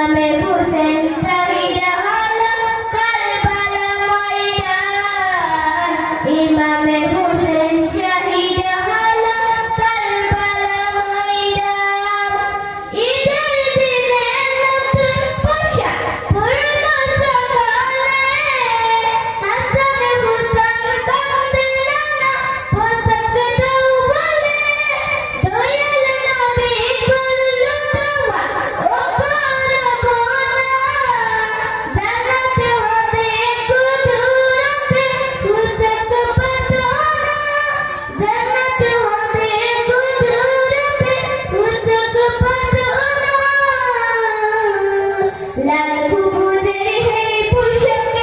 ইমামে হুসেন শহীদ হলো কারবালা ময়দান ইমামে হুসেন শহীদ হলো কারবালা ময়দান ঈদের দিনে নতুন পোশাক পূর্ণ সকালে হাসান হুসেন কাঁদতে লাগলো পোশাক দাও বলে দয়াল নবী করলো দোয়া ও জান্নাতে হবে কুদরতে হুসেন পাঠানো জান্নাতে হবে কুদরতে হুসেন পাঠানো লাল গুজর হে পুশক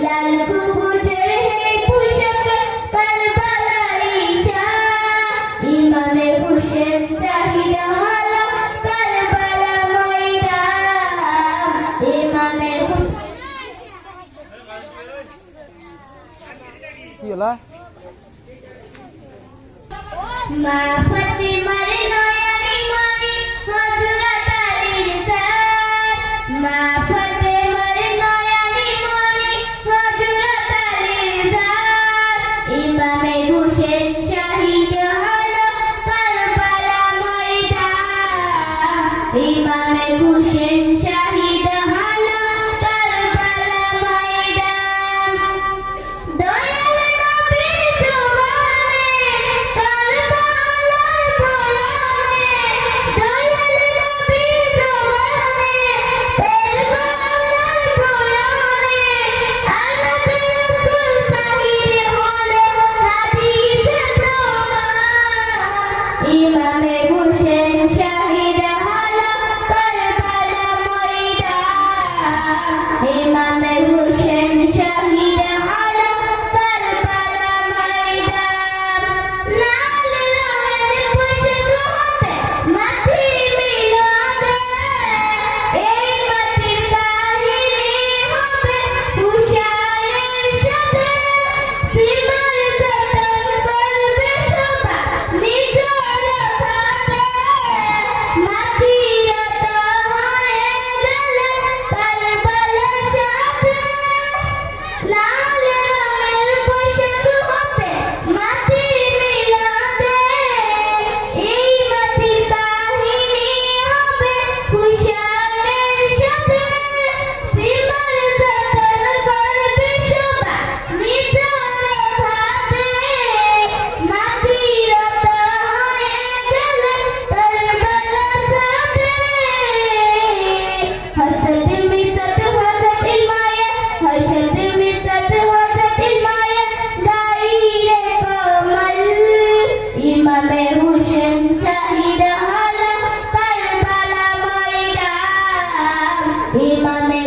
লাল গুজর হে পুশক কারবালার শাহ ইমামে হুসেন শহীদ হলো কারবালা ময়দান ইমামে কি হলো মা ফাতিমার নয়নি মনি হযরত আলীর জাত মা ফাতিমার নয়নি মনি হযরত আলীর জাত ইমামে হুসেন শহীদ হলো কারবালা ময়দান ইমামে হুসেন শহীদ হলো কারবালা ময়দান দয়াল নবীর জবানে কারবালার বয়ানে দয়াল নবীর জবানে কারবালার বয়ানে আল্লাহ রাসূল শহীদ হলো হাদিসে প্রমাণ ইমামে হুসেন শহীদ হলো কারবালা ময়দান ইমামে হুসেন শহীদ হলো কারবালা ময়দান লাল রঙের পোশাক হতে মাটি মিলাদে এই মাটির কাহিনী হবে হুসাইনের সাথে সীমার যতন করবে সবা নিজের ভাবে মাটিরত হয়ে গেলে কারবালার সাথে লাল রঙের পোশাক হতে মাটি মিলাদে এই মাটির কাহিনী হবে হুসাইনের সাথে সীমার যতন করবে সবা নিজের ভাবে মাটিরত হয়ে গেলে কারবালার সাথে হসদ মিসত হজত ইলমায়ে হসদ মিসত হজত ইলমায়ে গাইরে কমল ইমামে হুসেন শহীদ হলো কারবালা ময়দান ইমামে